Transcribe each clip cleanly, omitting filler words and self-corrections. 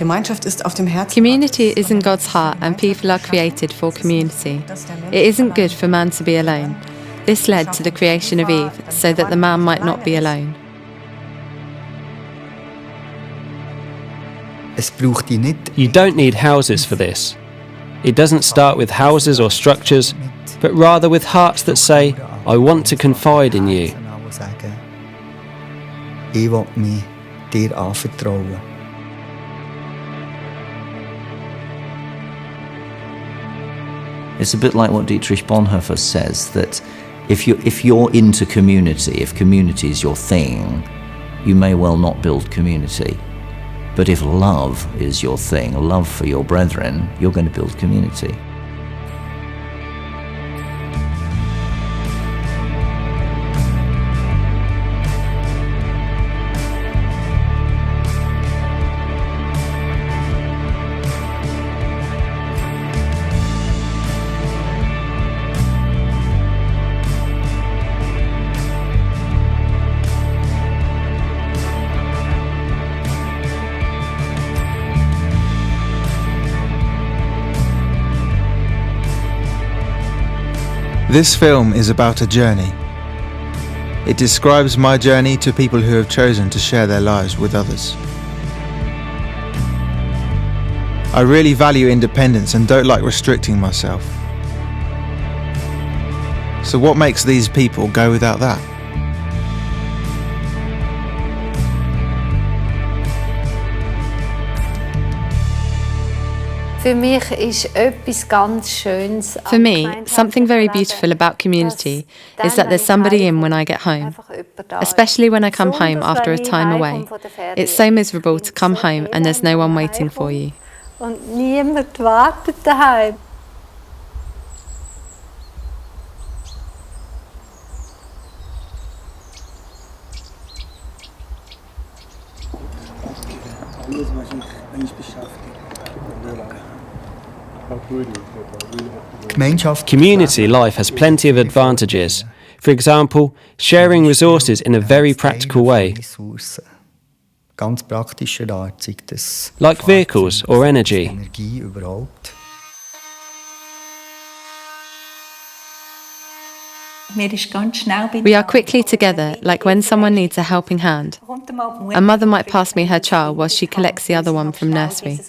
Community is in God's heart and people are created for community. It isn't good for man to be alone. This led to the creation of Eve, so that the man might not be alone. You don't need houses for this. It doesn't start with houses or structures, but rather with hearts that say, I want to confide in you. It's a bit like what Dietrich Bonhoeffer says, that if you're into community, if community is your thing, you may well not build community. But if love is your thing, love for your brethren, you're going to build community. This film is about a journey. It describes my journey to people who have chosen to share their lives with others. I really value independence and don't like restricting myself. So what makes these people go without that? For me, something very beautiful about community is that there's somebody in when I get home, especially when I come home after a time away. It's so miserable to come home and there's no one waiting for you. Community life has plenty of advantages. For example, sharing resources in a very practical way, like vehicles or energy. We are quickly together, like when someone needs a helping hand. A mother might pass me her child while she collects the other one from nursery.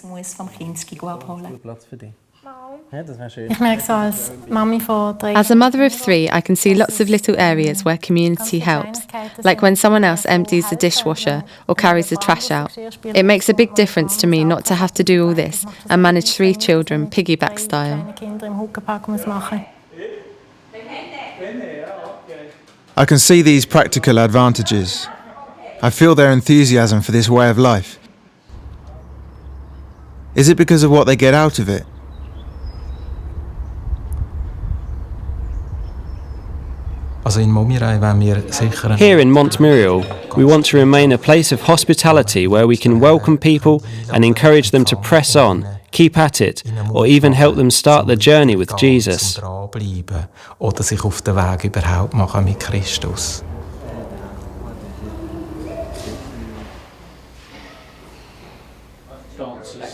As a mother of 3, I can see lots of little areas where community helps, like when someone else empties the dishwasher or carries the trash out. It makes a big difference to me not to have to do all this and manage 3 children piggyback style. I can see these practical advantages. I feel their enthusiasm for this way of life. Is it because of what they get out of it? Here in Montmirail, we want to remain a place of hospitality where we can welcome people and encourage them to press on, keep at it, or even help them start the journey with Jesus.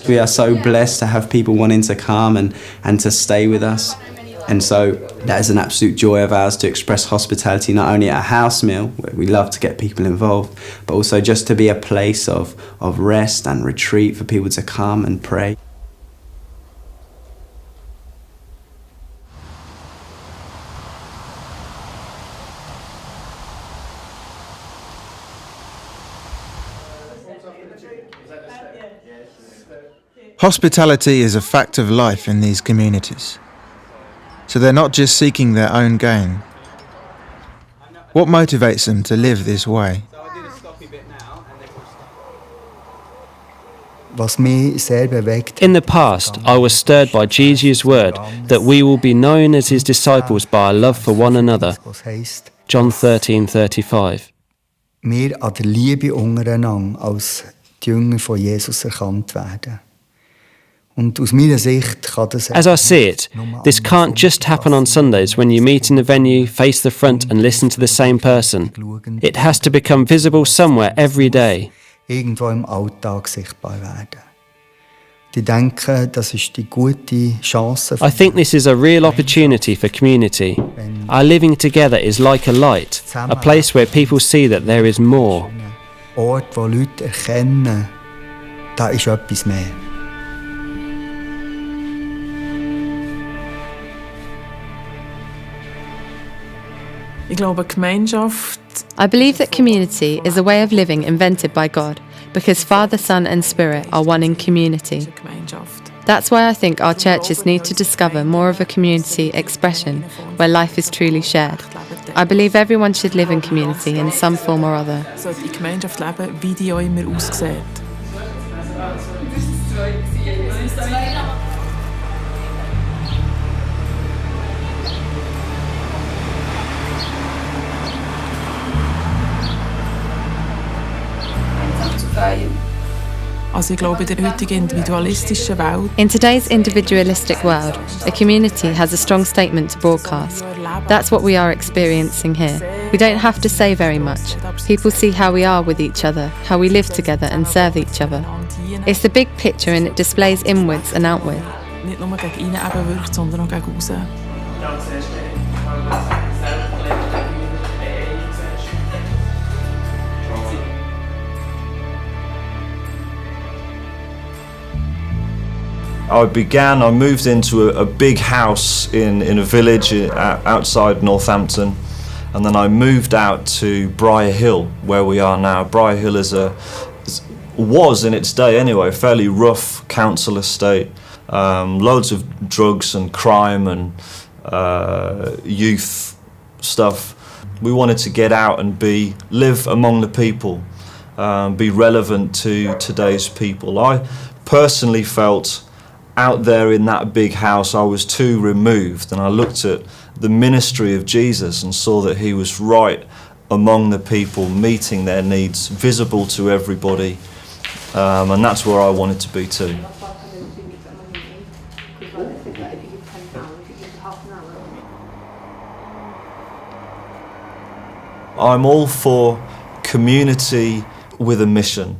We are so blessed to have people wanting to come and to stay with us. And so that is an absolute joy of ours to express hospitality, not only at a house meal, where we love to get people involved, but also just to be a place of rest and retreat for people to come and pray. Hospitality is a fact of life in these communities. So they're not just seeking their own gain. What motivates them to live this way? In the past, I was stirred by Jesus' word that we will be known as his disciples by our love for one another. John 13:35. Wir an der Liebe untereinander als die Jünger von Jesus erkannt werden. As I see it, this can't just happen on Sundays when you meet in the venue, face the front and listen to the same person. It has to become visible somewhere every day. Irgendwo im Alltag sichtbar werden. Ich denke, das ist die gute Chance. I think this is a real opportunity for community. Our living together is like a light, a place where people see that there is more. Ein Ort, wo Leute erkennen, da ist etwas mehr. Ich glaube, Gemeinschaft. I believe that community is a way of living invented by God, because Father, Son and Spirit are one in community. Gemeinschaft. That's why I think our churches need to discover more of a community expression where life is truly shared. I believe everyone should live in community in some form or other. Sollte in Gemeinschaft leben, wie die auch immer aussieht. Also ich glaube, in der heutigen individualistischen Welt In today's individualistic world, a community has a strong statement to broadcast. That's what we are experiencing here. We don't have to say very much. People see how we are with each other, how we live together and serve each other. It's the big picture and it displays inwards and outward. nicht nur gegen innen eben wirkt, sondern auch gegen außen. I moved into a big house in a village outside Northampton, and then I moved out to Briar Hill, where we are now. Briar Hill was in its day anyway, a fairly rough council estate, loads of drugs and crime and youth stuff. We wanted to get out and live among the people, be relevant to today's people. I personally felt out there in that big house I was too removed, and I looked at the ministry of Jesus and saw that he was right among the people, meeting their needs, visible to everybody, and that's where I wanted to be too. I'm all for community with a mission,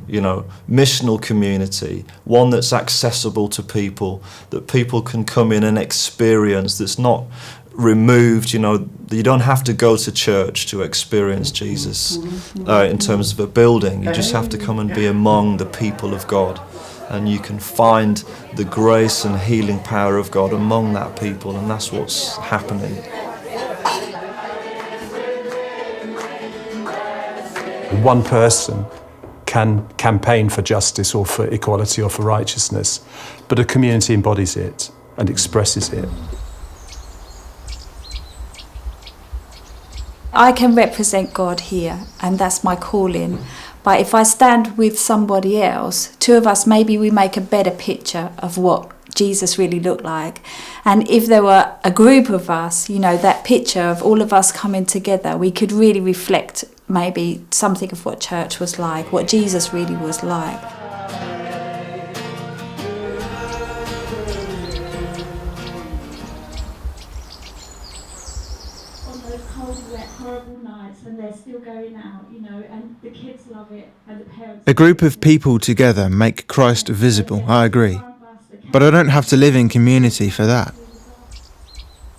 missional community, one that's accessible to people, that people can come in and experience, that's not removed, you don't have to go to church to experience Jesus in terms of a building. You just have to come and be among the people of God, and you can find the grace and healing power of God among that people, and that's what's happening. One person can campaign for justice or for equality or for righteousness, but a community embodies it and expresses it. I can represent God here, and that's my calling. But if I stand with somebody else, two of us, maybe we make a better picture of what Jesus really looked like. And if there were a group of us, that picture of all of us coming together, we could really reflect maybe something of what church was like, what Jesus really was like. On those cold, wet, horrible nights when they're still going out, and the kids love it and the parents... A group of people together make Christ visible, I agree. But I don't have to live in community for that.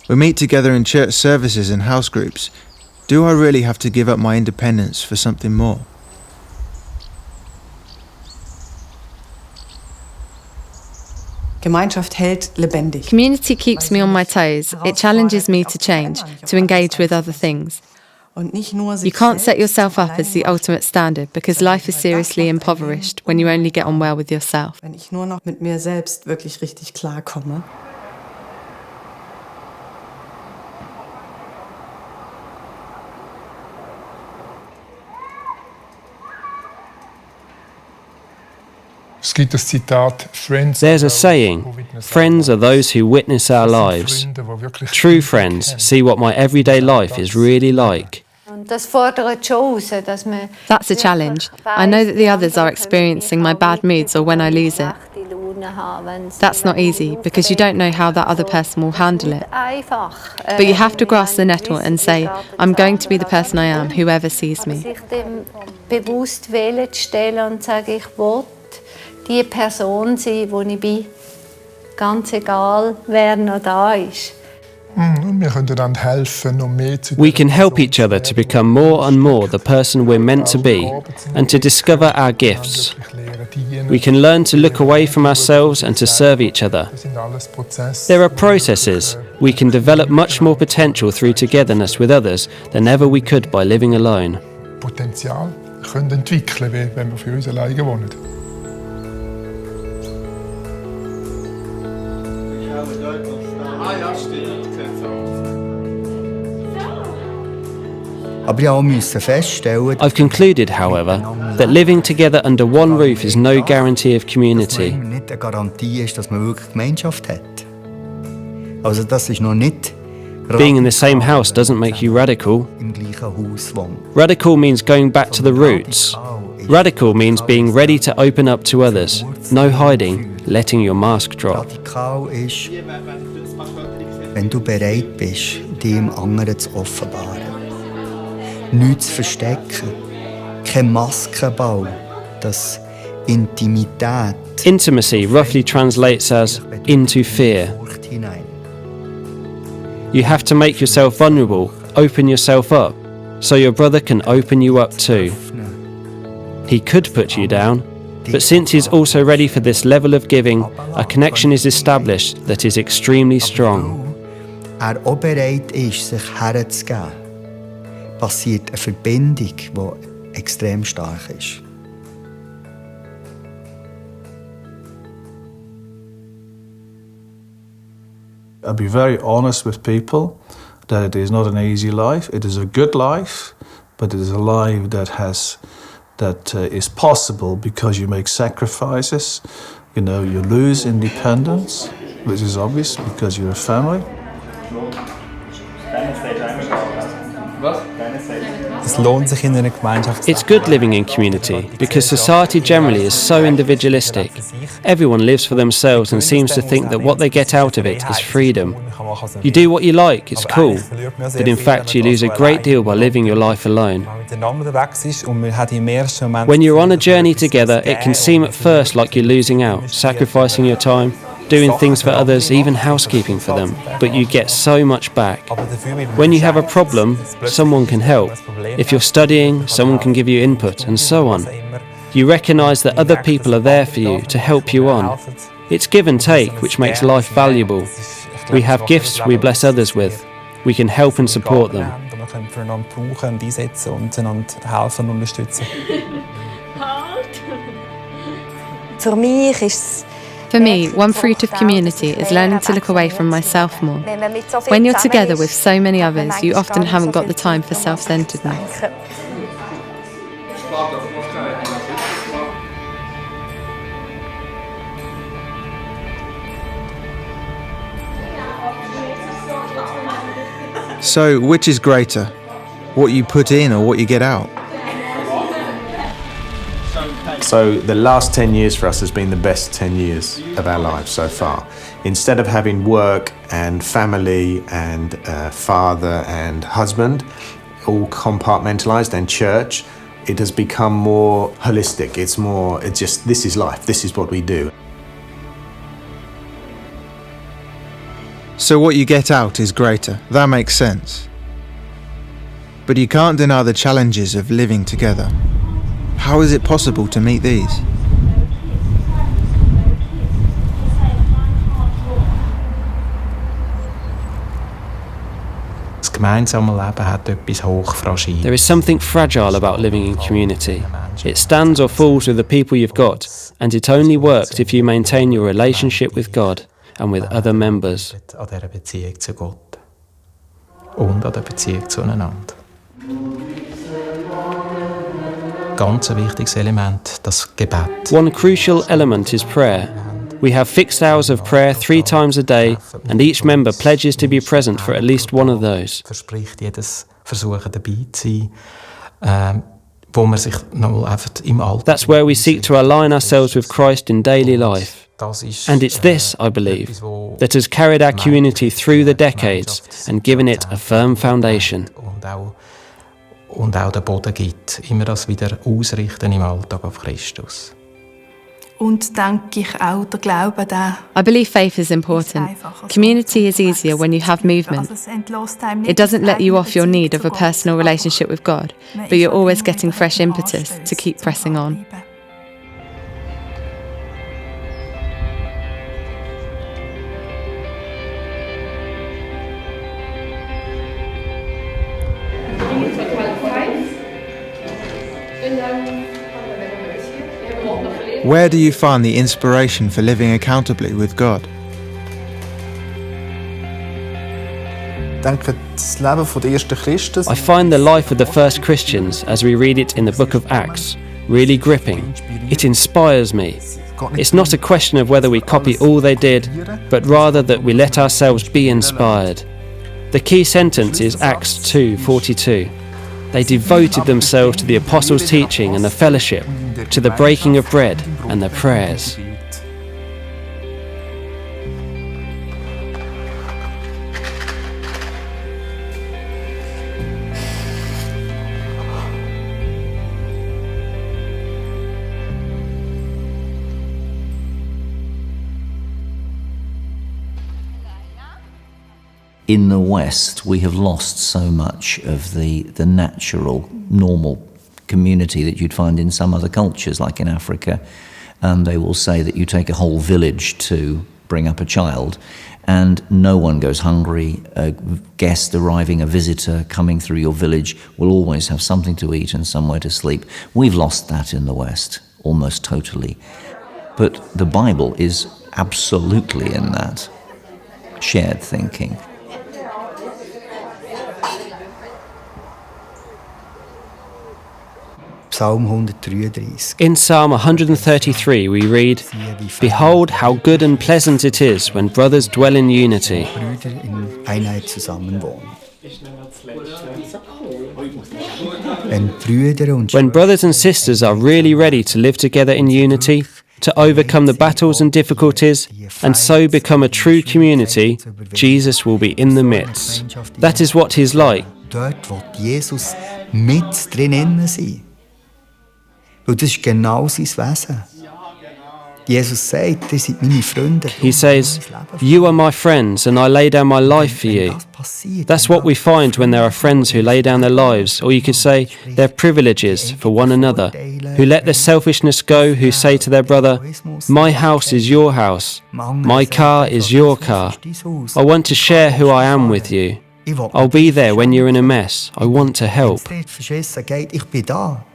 We meet together in church services and house groups. Do I really have to give up my independence for something more? Gemeinschaft hält lebendig. Community keeps me on my toes. It challenges me to change, to engage with other things. You can't set yourself up as the ultimate standard, because life is seriously impoverished when you only get on well with yourself. Wenn ich nur noch mit mir selbst wirklich richtig klarkomme. There's a saying, friends are those who witness our lives. True friends see what my everyday life is really like. That's a challenge. I know that the others are experiencing my bad moods or when I lose it. That's not easy, because you don't know how that other person will handle it. But you have to grasp the nettle and say, I'm going to be the person I am, whoever sees me. die Person sein, die ich bin. Ganz egal, wer noch da ist. We can help each other to become more and more the person we're meant to be and to discover our gifts. We can learn to look away from ourselves and to serve each other. There are processes. We can develop much more potential through togetherness with others than ever we could by living alone. Potenzial können entwickeln, wenn wir für uns alleine wohnen. I've concluded, however, that living together under one roof is no guarantee of community. Nicht eine Garantie ist, dass man wirklich Gemeinschaft hat. Also das ist noch nicht Being in the same house doesn't make you radical. im gleichen Haus wohnen. Radical means going back to the roots. Radical means being ready to open up to others. No hiding, letting your mask drop. Radikal ist, wenn du bereit bist, dich dem anderen zu offenbaren. Nichts zu verstecken, keine Maske bauen, das Intimität. Intimacy roughly translates as into fear. You have to make yourself vulnerable, open yourself up, so your brother can open you up too. He could put you down, but since he's also ready for this level of giving, a connection is established that is extremely strong. Auch bereit ist, sich herzugeben, passiert eine Verbindung, die extrem stark ist. I'll be very honest with people that it is not an easy life. It is a good life, but it is a life that is possible because you make sacrifices. You know, you lose independence, which is obvious because you're a family. It's good living in community because society generally is so individualistic. Everyone lives for themselves and seems to think that what they get out of it is freedom. You do what you like, it's cool, but in fact you lose a great deal by living your life alone. When you're on a journey together, it can seem at first like you're losing out, sacrificing your time, doing things for others, even housekeeping for them, but you get so much back. When you have a problem, someone can help. If you're studying, someone can give you input, and so on. You recognise that other people are there for you to help you on. It's give and take, which makes life valuable. We have gifts we bless others with. We can help and support them. For me, one fruit of community is learning to look away from myself more. When you're together with so many others, you often haven't got the time for self-centeredness. So, which is greater? What you put in or what you get out? So the last 10 years for us has been the best 10 years of our lives so far. Instead of having work and family and father and husband all compartmentalized and church, it has become more holistic. It's just, this is life, this is what we do. So what you get out is greater. That makes sense. But you can't deny the challenges of living together. How is it possible to meet these? There is something fragile about living in community. It stands or falls with the people you've got, and it only works if you maintain your relationship with God and with other members. One crucial element is prayer. We have fixed hours of prayer 3 times a day, and each member pledges to be present for at least one of those. That's where we seek to align ourselves with Christ in daily life. And it's this, I believe, that has carried our community through the decades and given it a firm foundation. Und auch den Boden gibt, immer das wieder ausrichten im Alltag auf Christus. Und denke ich auch, der Glaube, der I believe faith is important. Community is easier when you have movement. It doesn't let you off your need of a personal relationship with God, but you're always getting fresh impetus to keep pressing on. Where do you find the inspiration for living accountably with God? I find the life of the first Christians, as we read it in the book of Acts, really gripping. It inspires me. It's not a question of whether we copy all they did, but rather that we let ourselves be inspired. The key sentence is Acts 2:42. They devoted themselves to the apostles' teaching and the fellowship, to the breaking of bread and the prayers. In the West, we have lost so much of the natural, normal community that you'd find in some other cultures, like in Africa. They will say that you take a whole village to bring up a child, and no one goes hungry. A guest arriving, a visitor coming through your village will always have something to eat and somewhere to sleep. We've lost that in the West, almost totally. But the Bible is absolutely in that shared thinking. In Psalm 133 we read, "Behold how good and pleasant it is when brothers dwell in unity." When brothers and sisters are really ready to live together in unity, to overcome the battles and difficulties, and so become a true community, Jesus will be in the midst. That is what he's like. Weil das ist genau sein Wesen. Jesus sagt, ihr seid meine Freunde. He says, "You are my friends, and I lay down my life for you." That's what we find when there are friends who lay down their lives, or you could say their privileges for one another, who let their selfishness go, who say to their brother, "My house is your house, my car is your car. I want to share who I am with you. I'll be there when you're in a mess. I want to help." Ich bin da.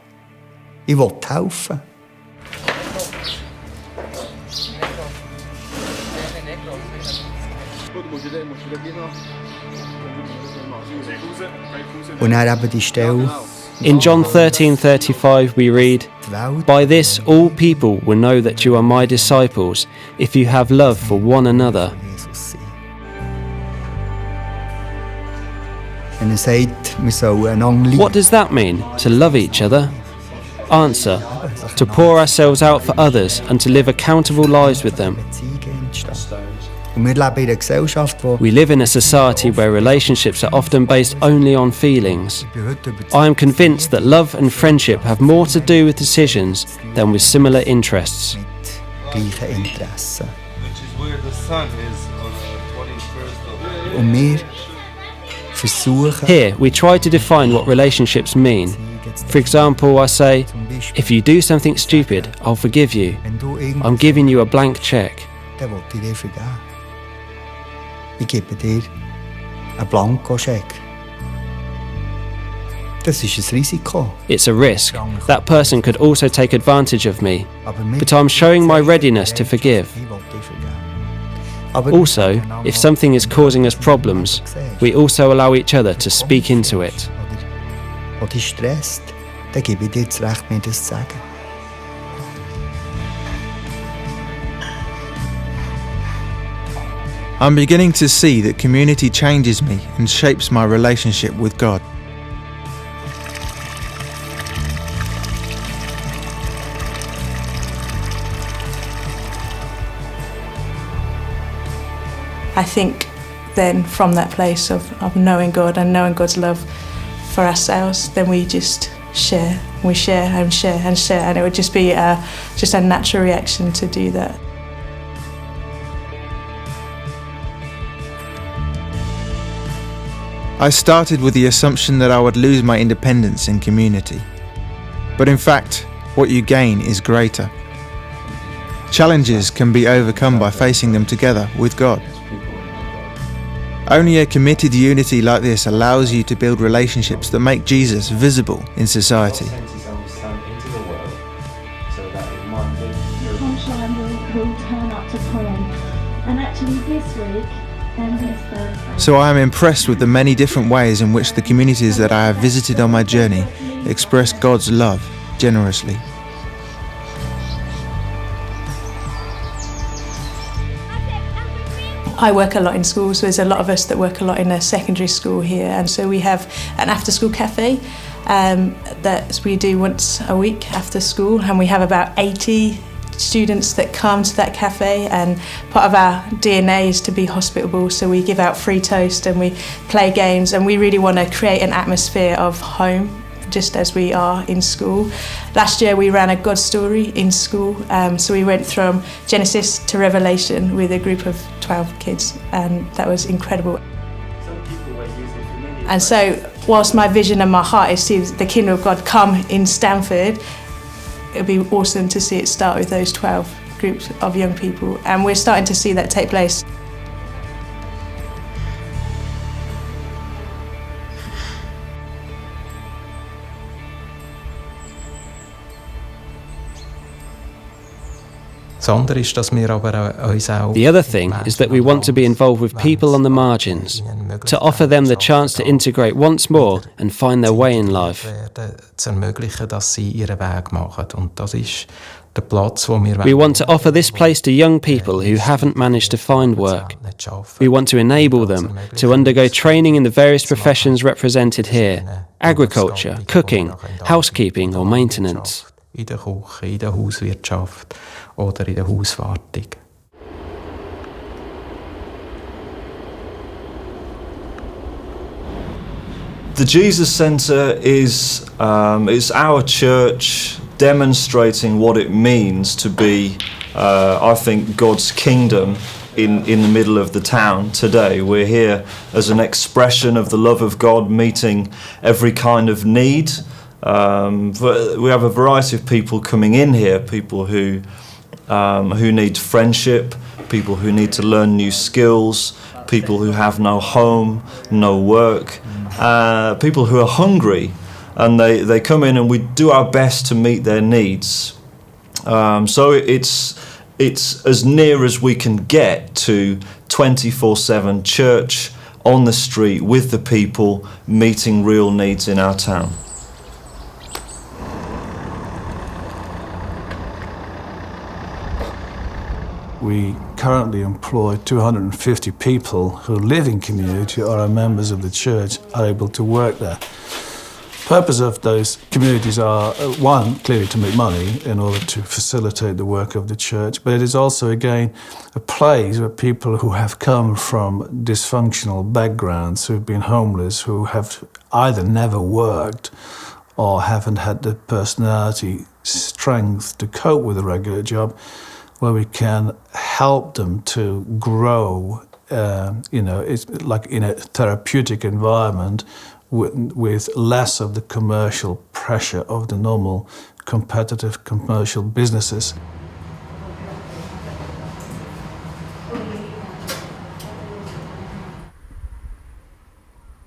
Ich will helfen. Und er eben die Stelle. In John 13:35 we read, "By this all people will know that you are my disciples, if you have love for one another." Und er sagt, wir sollen einander lieben. What does that mean, to love each other? Answer, to pour ourselves out for others and to live accountable lives with them. Und wir leben in einer Gesellschaft, wo We live in a society where relationships are often based only on feelings. I am convinced that love and friendship have more to do with decisions than with similar interests. gleiche Interessen. Und wir versuchen. Here, we try to define what relationships mean. For example, I say, if you do something stupid, I'll forgive you. I'm giving you a blank check. Dann will ich dir vergeben. Ich gebe dir einen Blankoscheck. Das ist ein Risiko. It's a risk. That person could also take advantage of me. But I'm showing my readiness to forgive. Also, if something is causing us problems, we also allow each other to speak into it. Oder dich stresst, dann gebe ich dir das Recht, mir das zu sagen. I'm beginning to see that community changes me and shapes my relationship with God. I think then from that place of knowing God and knowing God's love for ourselves, then we just share. We share and share and share, and it would just be just a natural reaction to do that. I started with the assumption that I would lose my independence in community. But in fact, what you gain is greater. Challenges can be overcome by facing them together with God. Only a committed unity like this allows you to build relationships that make Jesus visible in society. Sunshine will turn up to pray. And actually this week, and this Thursday. So I am impressed with the many different ways in which the communities that I have visited on my journey express God's love generously. I work a lot in schools, so there's a lot of us that work a lot in a secondary school here, and so we have an after-school cafe that we do once a week after school, and we have about 80 students that come to that cafe, and part of our DNA is to be hospitable, so we give out free toast and we play games, and we really want to create an atmosphere of home just as we are in school. Last year we ran a God story in school, so we went from Genesis to Revelation with a group of 12 kids, and that was incredible. And so whilst my vision and my heart is to see the kingdom of God come in Stanford, it would be awesome to see it start with those 12 groups of young people, and we're starting to see that take place. The other thing is that we want to be involved with people on the margins, to offer them the chance to integrate once more and find their way in life. We want to offer this place to young people who haven't managed to find work. We want to enable them to undergo training in the various professions represented here: agriculture, cooking, housekeeping or maintenance. In der Küche, in der Hauswirtschaft oder in der Hauswartung. The Jesus Centre is our church demonstrating what it means to be, I think, God's kingdom in the middle of the town today. We're here as an expression of the love of God, meeting every kind of need. We have a variety of people coming in here, people who need friendship, people who need to learn new skills, people who have no home, no work, people who are hungry, and they come in and we do our best to meet their needs. So it's as near as we can get to 24/7 church on the street with the people, meeting real needs in our town. We currently employ 250 people who live in community or are members of the church, are able to work there. Purpose of those communities are, one, clearly to make money in order to facilitate the work of the church, but it is also, again, a place where people who have come from dysfunctional backgrounds, who've been homeless, who have either never worked or haven't had the personality strength to cope with a regular job, where we can help them to grow, it's like in a therapeutic environment with less of the commercial pressure of the normal competitive commercial businesses.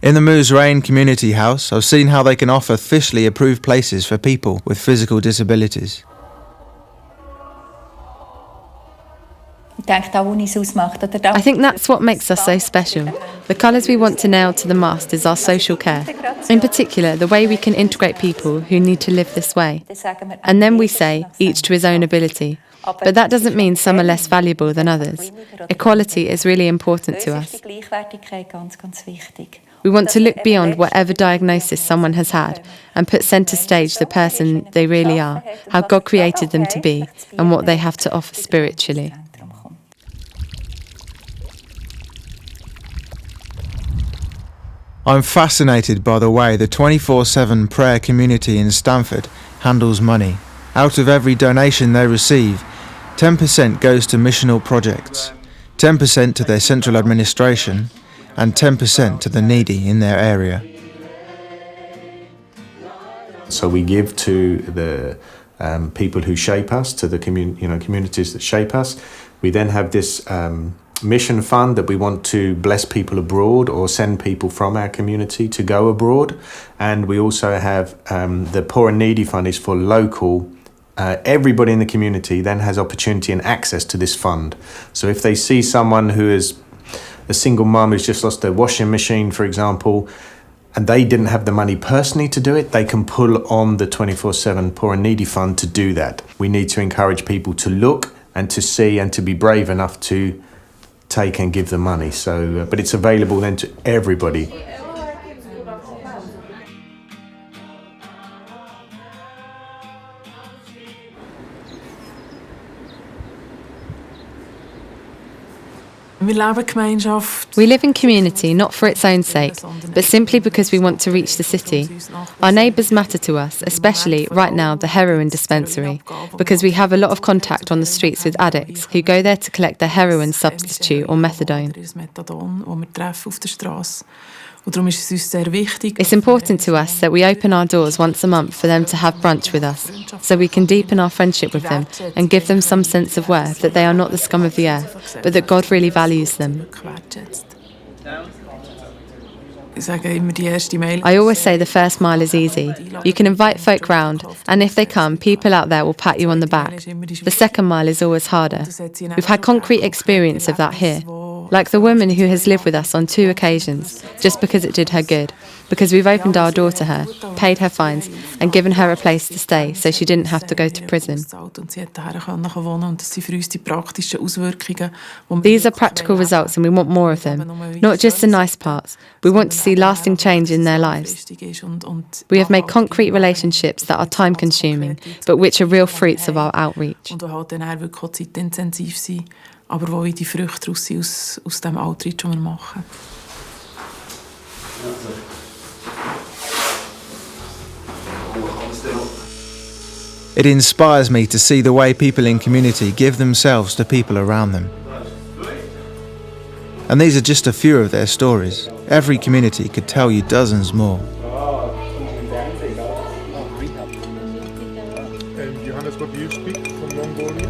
In the Moose Rain Community House, I've seen how they can offer officially approved places for people with physical disabilities. I think that's what makes us so special. The colours we want to nail to the mast is our social care. In particular, the way we can integrate people who need to live this way. And then we say, each to his own ability. But that doesn't mean some are less valuable than others. Equality is really important to us. We want to look beyond whatever diagnosis someone has had and put centre stage the person they really are, how God created them to be, and what they have to offer spiritually. I'm fascinated by the way the 24/7 prayer community in Stamford handles money. Out of every donation they receive, 10% goes to missional projects, 10% to their central administration, and 10% to the needy in their area. So we give to the people who shape us, to the communities that shape us. We then have this mission fund that we want to bless people abroad or send people from our community to go abroad. And we also have the Poor and Needy Fund is for local. Everybody in the community then has opportunity and access to this fund. So if they see someone who is a single mum who's just lost their washing machine, for example, and they didn't have the money personally to do it, they can pull on the 24/7 Poor and Needy Fund to do that. We need to encourage people to look and to see and to be brave enough to take and give the money. So, but it's available then to everybody. We live in community not for its own sake, but simply because we want to reach the city. Our neighbours matter to us, especially right now the heroin dispensary, because we have a lot of contact on the streets with addicts who go there to collect their heroin substitute or methadone. It's important to us that we open our doors once a month for them to have brunch with us, so we can deepen our friendship with them and give them some sense of worth, that they are not the scum of the earth, but that God really values them. I always say the first mile is easy. You can invite folk round, and if they come, people out there will pat you on the back. The second mile is always harder. We've had concrete experience of that here. Like the woman who has lived with us on 2 occasions, just because it did her good, because we've opened our door to her, paid her fines, and given her a place to stay so she didn't have to go to prison. These are practical results and we want more of them, not just the nice parts. We want to see lasting change in their lives. We have made concrete relationships that are time-consuming, but which are real fruits of our outreach. Aber wo die Früchte daraus sind aus dem Outreach, den wir machen. It inspires me to see the way people in community give themselves to people around them. And these are just a few of their stories. Every community could tell you dozens more. Johannes, what do you speak from Mongolia?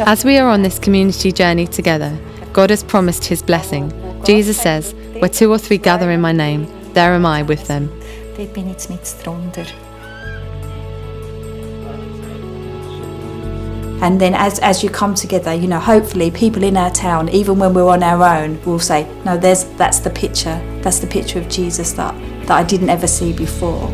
As we are on this community journey together, God has promised His blessing. Jesus says, "Where 2 or 3 gather in my name, there am I with them." And then as you come together, hopefully people in our town, even when we're on our own, will say, no, that's the picture of Jesus that I didn't ever see before.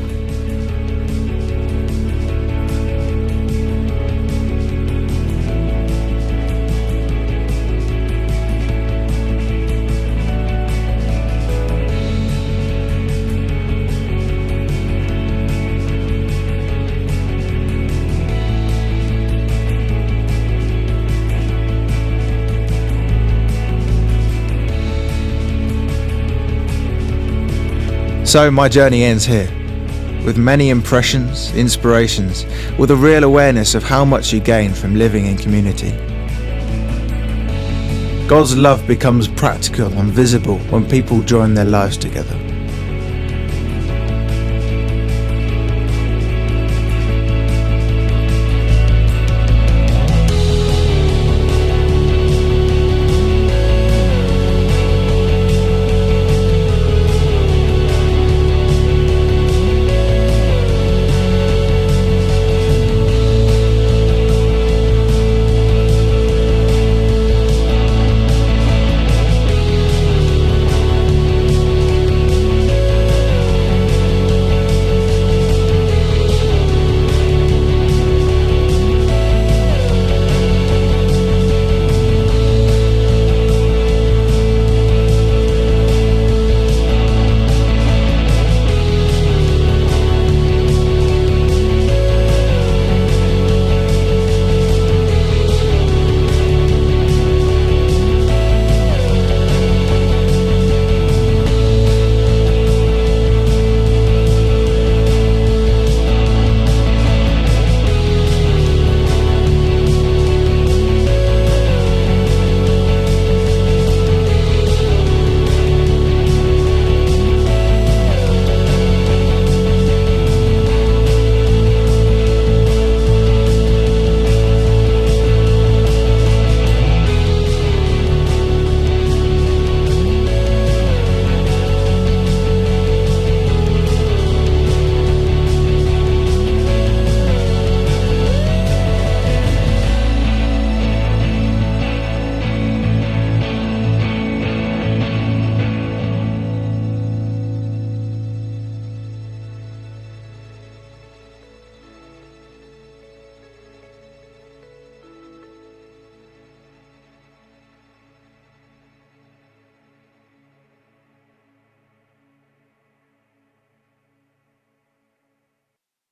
So my journey ends here, with many impressions, inspirations, with a real awareness of how much you gain from living in community. God's love becomes practical and visible when people join their lives together.